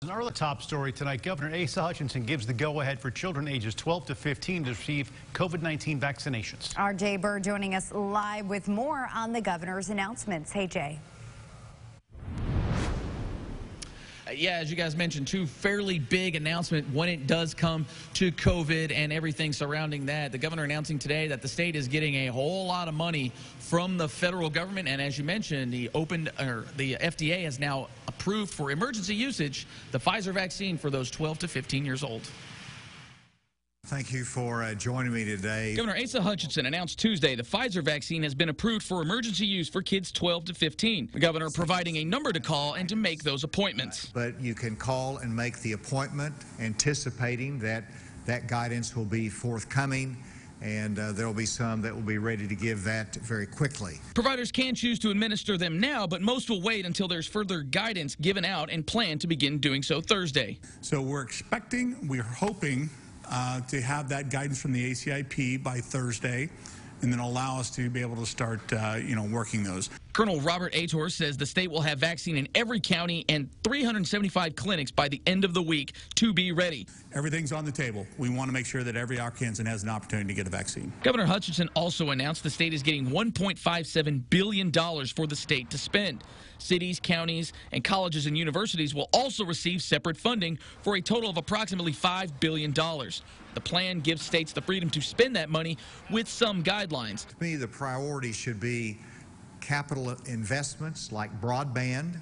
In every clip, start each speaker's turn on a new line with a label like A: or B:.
A: An early top story tonight, Governor Asa Hutchinson gives the go-ahead for children ages 12 to 15 to receive COVID-19 vaccinations.
B: Our Jay Bird joining us live with more on the governor's announcements. Hey, Jay.
C: Yeah, as you guys mentioned, two fairly big announcements when it does come to COVID and everything surrounding that. The governor announcing today that the state is getting a whole lot of money from the federal government, and as you mentioned, the FDA has now approved for emergency usage the Pfizer vaccine for those 12 to 15 years old.
D: Thank you for joining me today.
C: Governor Asa Hutchinson announced Tuesday the Pfizer vaccine has been approved for emergency use for kids 12 to 15. The governor providing a number to call and to make those appointments.
D: But you can call and make the appointment anticipating that guidance will be forthcoming, and there will be some that will be ready to give that very quickly.
C: Providers can choose to administer them now, but most will wait until there's further guidance given out and plan to begin doing so Thursday.
E: So we're hoping to have that guidance from the ACIP by Thursday, and then allow us to be able to start, working those.
C: Colonel Robert Ator says the state will have vaccine in every county and 375 clinics by the end of the week to be ready.
E: Everything's on the table. We want to make sure that every Arkansan has an opportunity to get a vaccine.
C: Governor Hutchinson also announced the state is getting $1.57 billion for the state to spend. Cities, counties, and colleges and universities will also receive separate funding for a total of approximately $5 billion. The plan gives states the freedom to spend that money with some guidelines.
D: To me, the priority should be capital investments like broadband.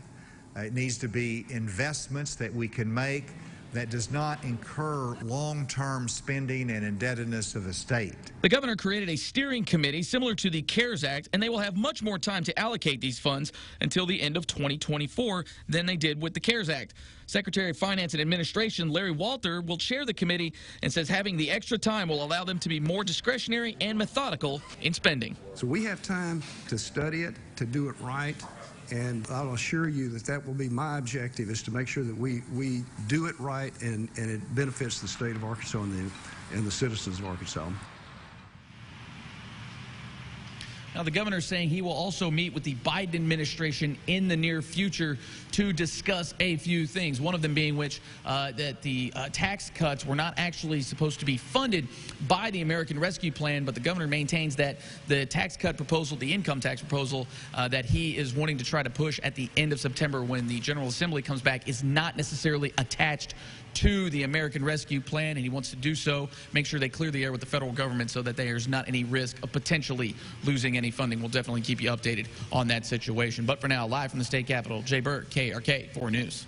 D: It needs to be investments that we can make that does not incur long-term spending and indebtedness of the state.
C: The governor created a steering committee similar to the CARES Act, and they will have much more time to allocate these funds until the end of 2024 than they did with the CARES Act. Secretary of Finance and Administration Larry Walter will chair the committee and says having the extra time will allow them to be more discretionary and methodical in spending.
F: So we have time to study it, to do it right. And I'll assure you that that will be my objective, is to make sure that we do it right and it benefits the state of Arkansas and the citizens of Arkansas.
C: Now, the governor is saying he will also meet with the Biden administration in the near future to discuss a few things, one of them being that the tax cuts were not actually supposed to be funded by the American Rescue Plan, but the governor maintains that the tax cut proposal, the income tax proposal that he is wanting to try to push at the end of September when the General Assembly comes back, is not necessarily attached to the American Rescue Plan, and he wants to do so, make sure they clear the air with the federal government so that there's not any risk of potentially losing any funding. We'll definitely keep you updated on that situation. But for now, live from the state capitol, Jay Bird, KARK 4 News.